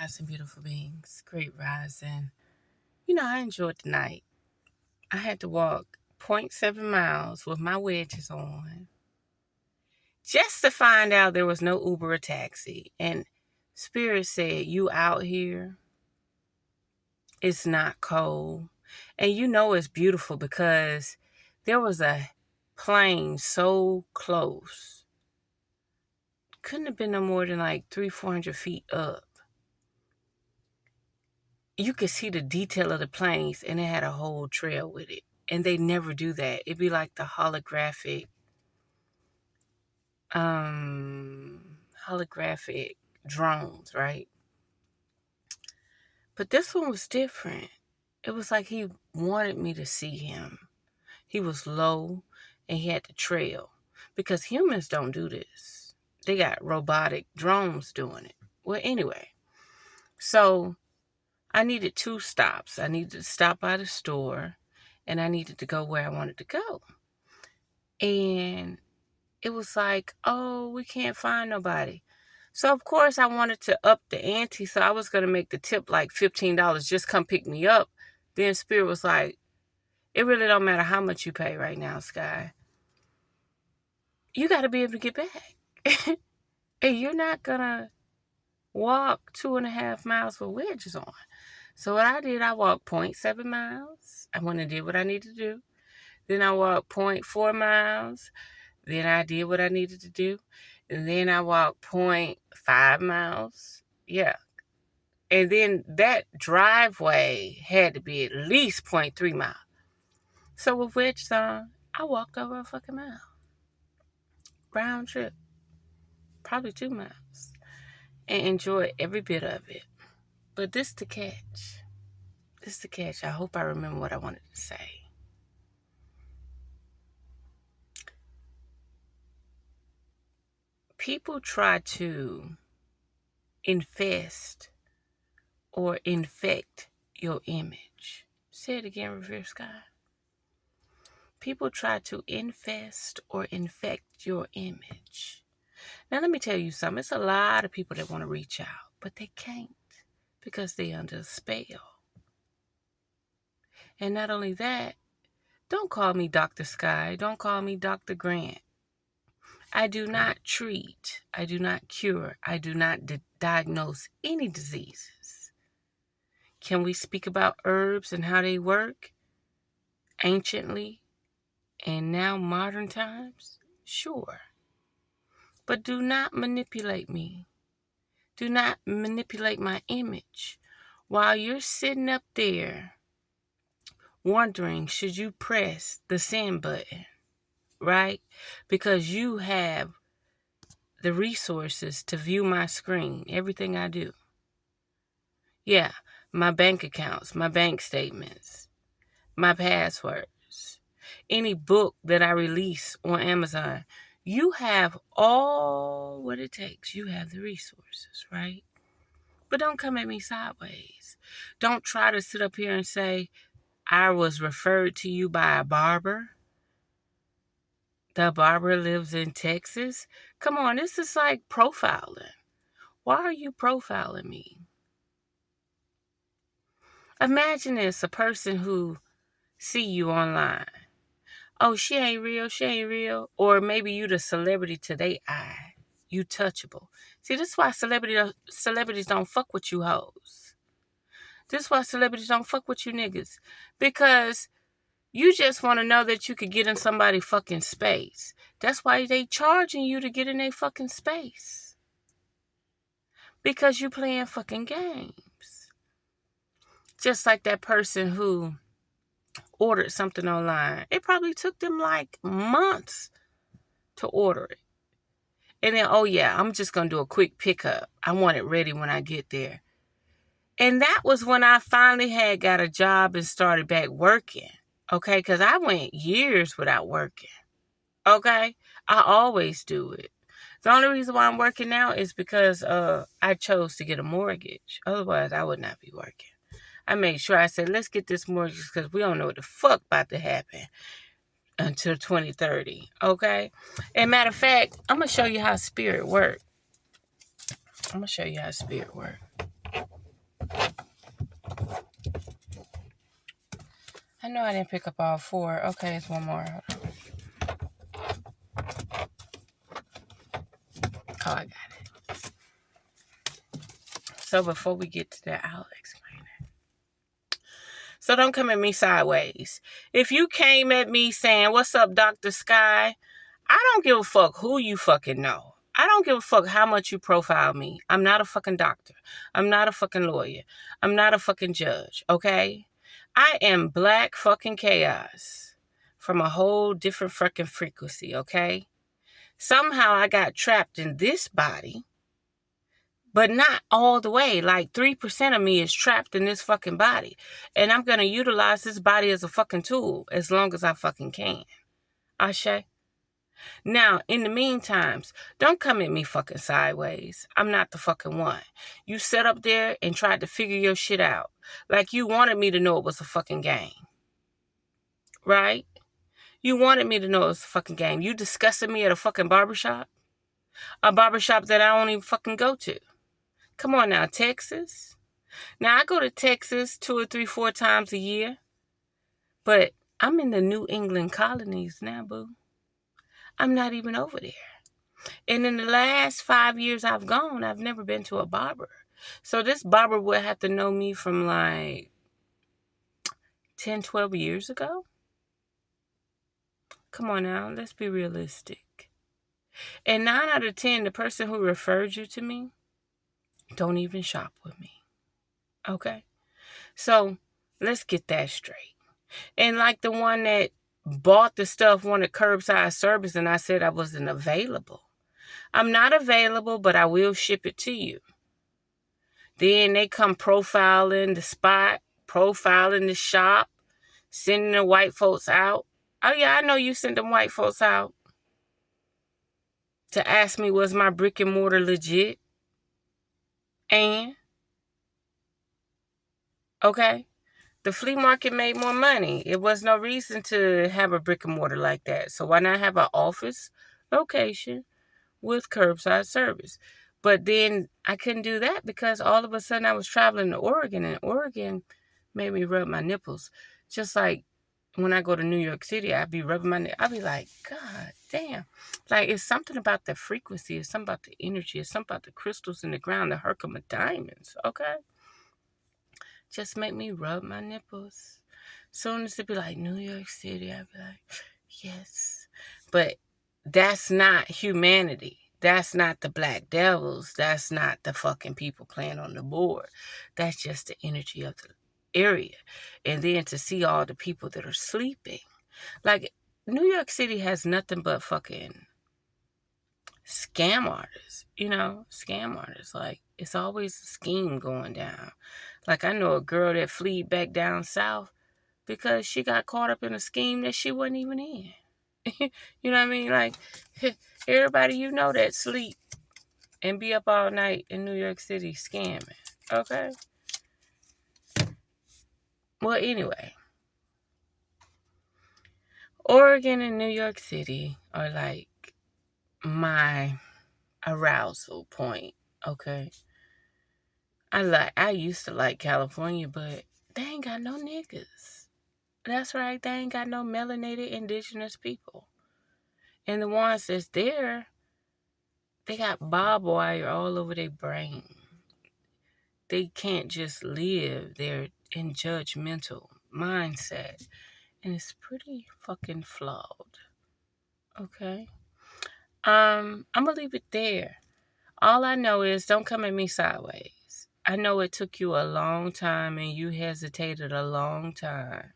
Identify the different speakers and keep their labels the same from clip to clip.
Speaker 1: Rising, beautiful beings. Great rising. I enjoyed the night. I had to walk .7 miles with my wedges on just to find out there was no Uber or taxi. And Spirit said, you out here, it's not cold. And it's beautiful because there was a plane so close. Couldn't have been no more than like 300-400 feet up. You could see the detail of the planes, and it had a whole trail with it. And they never do that. It'd be like the holographic drones, right? But this one was different. It was like he wanted me to see him. He was low, and he had the trail. Because humans don't do this. They got robotic drones doing it. Well, anyway. So I needed 2 stops. I needed to stop by the store, and I needed to go where I wanted to go. And it was like, oh, we can't find nobody. So, of course, I wanted to up the ante, so I was going to make the tip like $15. Just come pick me up. Then Spirit was like, it really don't matter how much you pay right now, Sky. You got to be able to get back. And you're not going to walk 2.5 miles with wedges on. So what I did, I walked .7 miles. I went and did what I needed to do. Then I walked .4 miles. Then I did what I needed to do. And then I walked .5 miles. Yeah. And then that driveway had to be at least .3 miles. So with wedges on, I walked over a fucking mile. Round trip. Probably 2 miles. And enjoyed every bit of it. But this the catch. I hope I remember what I wanted to say. People try to infest or infect your image. Say it again, Reverse Sky. People try to infest or infect your image. Now, let me tell you something. It's a lot of people that want to reach out, but they can't because they're under a spell. And not only that, don't call me Dr. Sky. Don't call me Dr. Grant. I do not treat, I do not cure, I do not diagnose any diseases. Can we speak about herbs and how they work anciently and now modern times? Sure. But do not manipulate me. Do not manipulate my image while you're sitting up there wondering, should you press the send button, right? Because you have the resources to view my screen, everything I do. Yeah, my bank accounts, my bank statements, my passwords, any book that I release on Amazon. You have all what it takes. You have the resources, right? But don't come at me sideways. Don't try to sit up here and say, I was referred to you by a barber. The barber lives in Texas. Come on, this is like profiling. Why are you profiling me? Imagine this, a person who see you online. Oh, she ain't real. Or maybe you the celebrity to their eye. You touchable. See, this is why celebrities don't fuck with you hoes. This is why celebrities don't fuck with you niggas. Because you just want to know that you could get in somebody's fucking space. That's why they charging you to get in their fucking space. Because you playing fucking games. Just like that person who ordered something online. It probably took them like months to order it. And then, oh yeah, I'm just going to do a quick pickup. I want it ready when I get there. And that was when I finally had got a job and started back working. Okay, because I went years without working. Okay, I always do it. The only reason why I'm working now is because I chose to get a mortgage. Otherwise, I would not be working. I made sure I said, let's get this mortgage because we don't know what the fuck about to happen until 2030. Okay? And matter of fact, I'm going to show you how spirit works. I know I didn't pick up all 4. Okay, it's one more. Hold on. Oh, I got it. So before we get to that, I'll explain it. So don't come at me sideways. If you came at me saying, "What's up, Dr. Sky?" I don't give a fuck who you fucking know. I don't give a fuck how much you profile me. I'm not a fucking doctor. I'm not a fucking lawyer. I'm not a fucking judge, okay? I am black fucking chaos from a whole different fucking frequency, okay? Somehow I got trapped in this body, but not all the way. Like 3% of me is trapped in this fucking body. And I'm going to utilize this body as a fucking tool as long as I fucking can. Ashe? Now, in the meantime, don't come at me fucking sideways. I'm not the fucking one. You sat up there and tried to figure your shit out. Like you wanted me to know it was a fucking game. Right? You wanted me to know it was a fucking game. You discussing me at a fucking barbershop? A barbershop that I don't even fucking go to. Come on now, Texas. Now, I go to Texas 2 or 3, 4 times a year. But I'm in the New England colonies now, boo. I'm not even over there. And in the last 5 years I've gone, I've never been to a barber. So this barber would have to know me from like 10, 12 years ago. Come on now, let's be realistic. And 9 out of 10, the person who referred you to me don't even shop with me. Okay? So let's get that straight. And like the one that bought the stuff wanted curbside service and I said I wasn't available. I'm not available, but I will ship it to you. Then they come profiling the spot, profiling the shop, sending the white folks out. Oh yeah, I know you sent them white folks out to ask me was my brick and mortar legit. And, okay, the flea market made more money. It was no reason to have a brick and mortar like that. So why not have an office location with curbside service? But then I couldn't do that because all of a sudden I was traveling to Oregon, and Oregon made me rub my nipples. Just like when I go to New York City, I'd be rubbing my nipples. I'd be like, God damn. Like, it's something about the frequency. It's something about the energy. It's something about the crystals in the ground, the Herkimer diamonds, okay? Just make me rub my nipples. Soon as it be like, New York City, I'd be like, yes. But that's not humanity. That's not the black devils. That's not the fucking people playing on the board. That's just the energy of the area. And then to see all the people that are sleeping. Like, New York City has nothing but fucking scam artists. You know, scam artists. Like, it's always a scheme going down. Like, I know a girl that fled back down south because she got caught up in a scheme that she wasn't even in. You know what I mean? Like, everybody you know that sleep and be up all night in New York City scamming. Okay? Well, anyway. Oregon and New York City are like my arousal point. Okay? I used to like California, but they ain't got no niggas. That's right. They ain't got no melanated indigenous people. And the ones that's there, they got barbed wire all over their brain. They can't just live. They're in judgmental mindset. And it's pretty fucking flawed. Okay? I'm gonna leave it there. All I know is don't come at me sideways. I know it took you a long time and you hesitated a long time.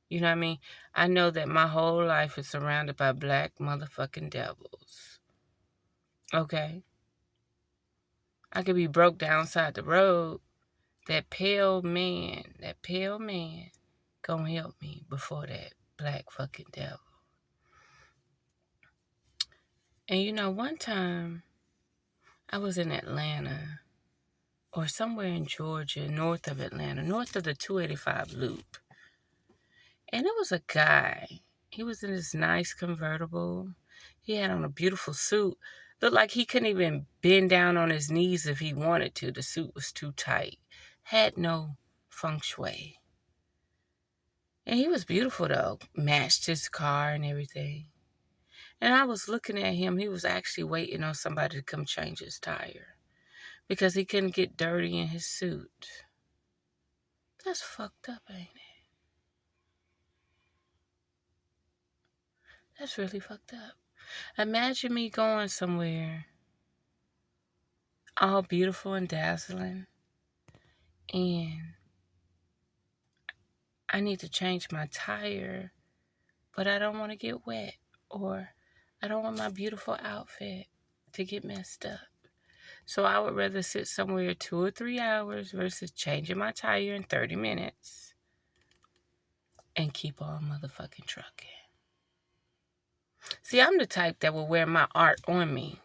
Speaker 1: You know what I mean? I know that my whole life is surrounded by black motherfucking devils. Okay? I could be broke downside the road. That pale man gonna help me before that black fucking devil. And you know, one time I was in Atlanta or somewhere in Georgia, north of Atlanta, north of the 285 loop. And it was a guy. He was in this nice convertible. He had on a beautiful suit. Looked like he couldn't even bend down on his knees if he wanted to. The suit was too tight. Had no feng shui. And he was beautiful, though. Matched his car and everything. And I was looking at him. He was actually waiting on somebody to come change his tire because he couldn't get dirty in his suit. That's fucked up, ain't it? That's really fucked up. Imagine me going somewhere all beautiful and dazzling, and I need to change my tire, but I don't want to get wet, or I don't want my beautiful outfit to get messed up. So I would rather sit somewhere 2 or 3 hours versus changing my tire in 30 minutes and keep on motherfucking trucking. See, I'm the type that will wear my art on me.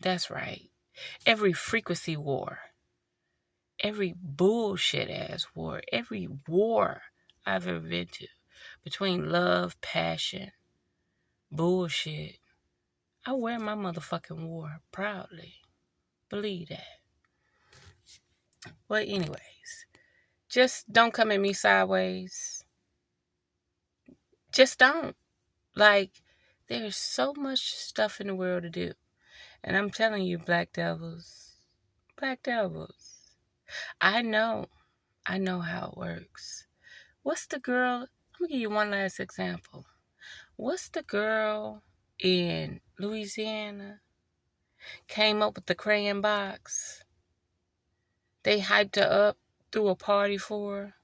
Speaker 1: That's right. Every frequency war, every bullshit ass war, every war I've ever been to, between love, passion, bullshit, I wear my motherfucking war proudly. Believe that. Well, anyways, just don't come at me sideways. Just don't. Like, there's so much stuff in the world to do. And I'm telling you, black devils, I know how it works. What's the girl? I'm going to give you one last example. What's the girl in Louisiana came up with the crayon box? They hyped her up, threw a party for her.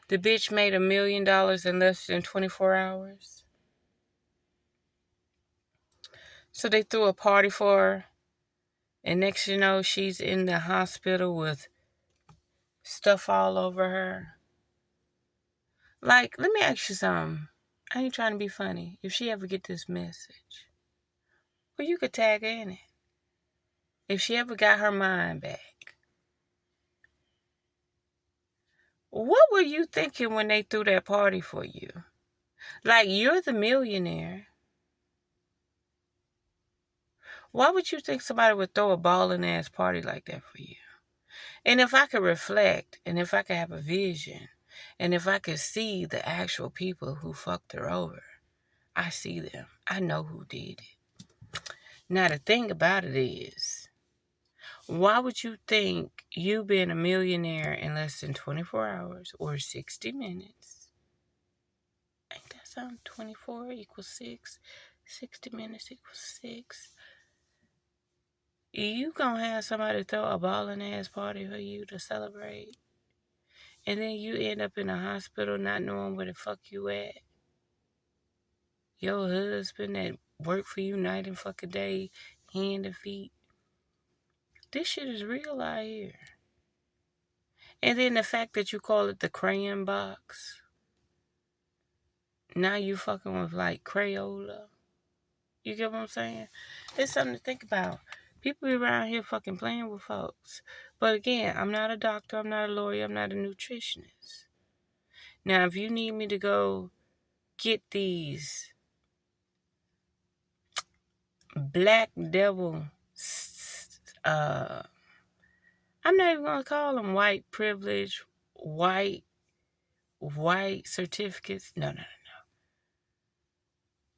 Speaker 1: The bitch made $1 million in less than 24 hours. So they threw a party for her. And next you know, she's in the hospital with stuff all over her. Like, let me ask you something. I ain't trying to be funny. If she ever get this message, well, you could tag her in it. If she ever got her mind back. What were you thinking when they threw that party for you? Like, you're the millionaire. Why would you think somebody would throw a ballin' ass party like that for you? And if I could reflect, and if I could have a vision, and if I could see the actual people who fucked her over, I see them. I know who did it. Now, the thing about it is, why would you think you being a millionaire in less than 24 hours or 60 minutes? Ain't that something? 24 equals 6. 60 minutes equals 6. You gonna have somebody throw a ballin' ass party for you to celebrate, and then you end up in a hospital not knowing where the fuck you at. Your husband that worked for you night and fucking day, hand and feet. This shit is real out here. And then the fact that you call it the crayon box. Now you fucking with like Crayola. You get what I'm saying? It's something to think about. People be around here fucking playing with folks. But again, I'm not a doctor, I'm not a lawyer, I'm not a nutritionist. Now, if you need me to go get these black devil, I'm not even going to call them white privilege, white certificates. No.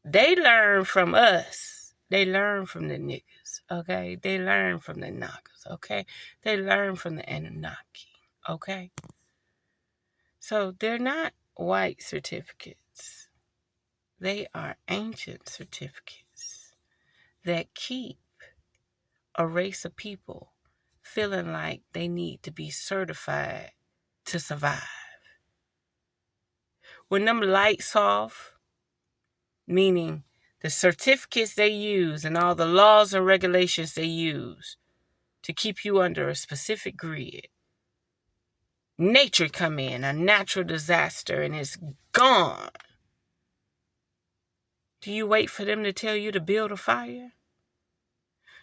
Speaker 1: They learn from us. They learn from the niggas, okay? They learn from the Nagas, okay? They learn from the Anunnaki, okay? So they're not white certificates. They are ancient certificates that keep a race of people feeling like they need to be certified to survive. When them lights off, meaning the certificates they use and all the laws and regulations they use to keep you under a specific grid, nature come in, a natural disaster, and it's gone. Do you wait for them to tell you to build a fire?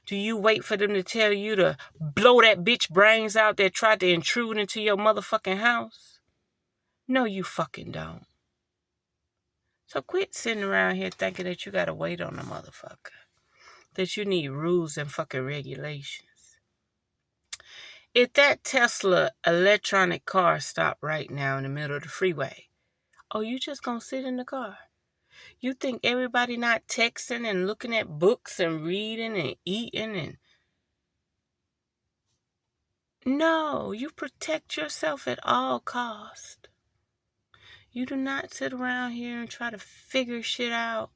Speaker 1: Do you wait for them to tell you to blow that bitch brains out that tried to intrude into your motherfucking house? No, you fucking don't. So quit sitting around here thinking that you gotta wait on a motherfucker. That you need rules and fucking regulations. If that Tesla electronic car stopped right now in the middle of the freeway, Oh, you just gonna sit in the car? You think everybody not texting and looking at books and reading and eating and... No, you protect yourself at all cost. You do not sit around here and try to figure shit out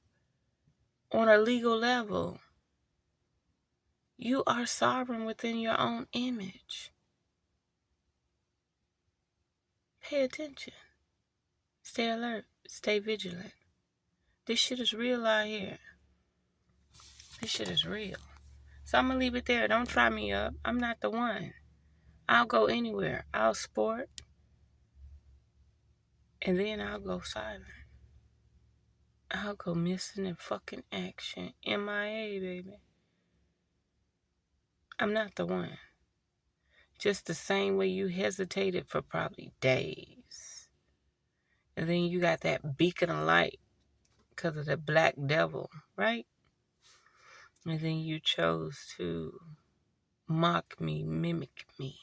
Speaker 1: on a legal level. You are sovereign within your own image. Pay attention. Stay alert. Stay vigilant. This shit is real out here. This shit is real. So I'm going to leave it there. Don't try me up. I'm not the one. I'll go anywhere. I'll sport. And then I'll go silent. I'll go missing in fucking action. MIA, baby. I'm not the one. Just the same way you hesitated for probably days. And then you got that beacon of light because of the black devil, right? And then you chose to mock me, mimic me.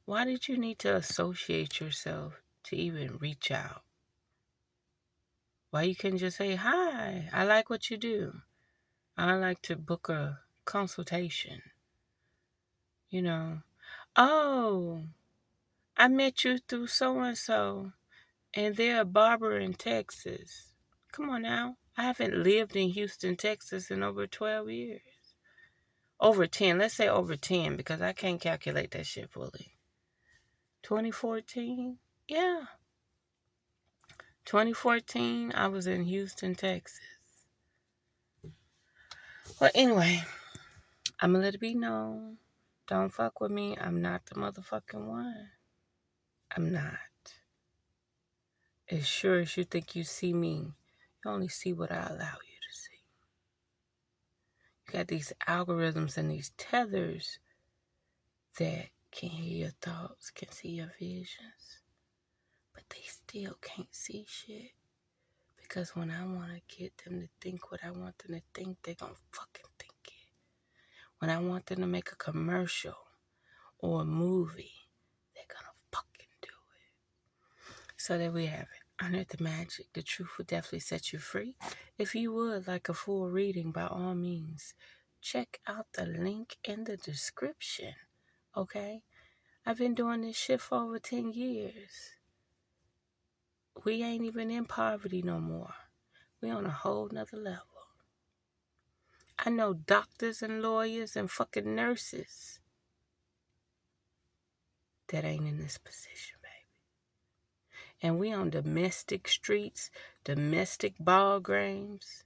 Speaker 1: Why did you need to associate yourself to even reach out? Why you couldn't just say, hi, I like what you do. I like to book a consultation. You know, oh, I met you through so-and-so, and they're a barber in Texas. Come on now. I haven't lived in Houston, Texas in over 12 years. Over 10. Let's say over 10 because I can't calculate that shit fully. 2014? Yeah. 2014, I was in Houston, Texas. Well, anyway, I'm going to let it be known. Don't fuck with me. I'm not the motherfucking one. I'm not. As sure as you think you see me, you only see what I allow you to see. You got these algorithms and these tethers that can hear your thoughts, can see your visions, but they still can't see shit. Because when I want to get them to think what I want them to think, they're going to fucking think it. When I want them to make a commercial or a movie, they're going to fucking do it. So there we have it. Unearth the magic. The truth will definitely set you free. If you would like a full reading, by all means, check out the link in the description. Okay? I've been doing this shit for over 10 years. We ain't even in poverty no more. We on a whole nother level. I know doctors and lawyers and fucking nurses that ain't in this position, baby. And we on domestic streets, domestic ball games.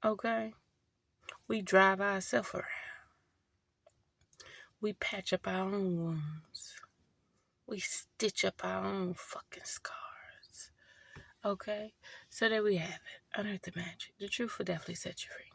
Speaker 1: Okay? We drive ourselves around. We patch up our own wounds. We stitch up our own fucking scars. Okay? So there we have it. Unearth the magic. The truth will definitely set you free.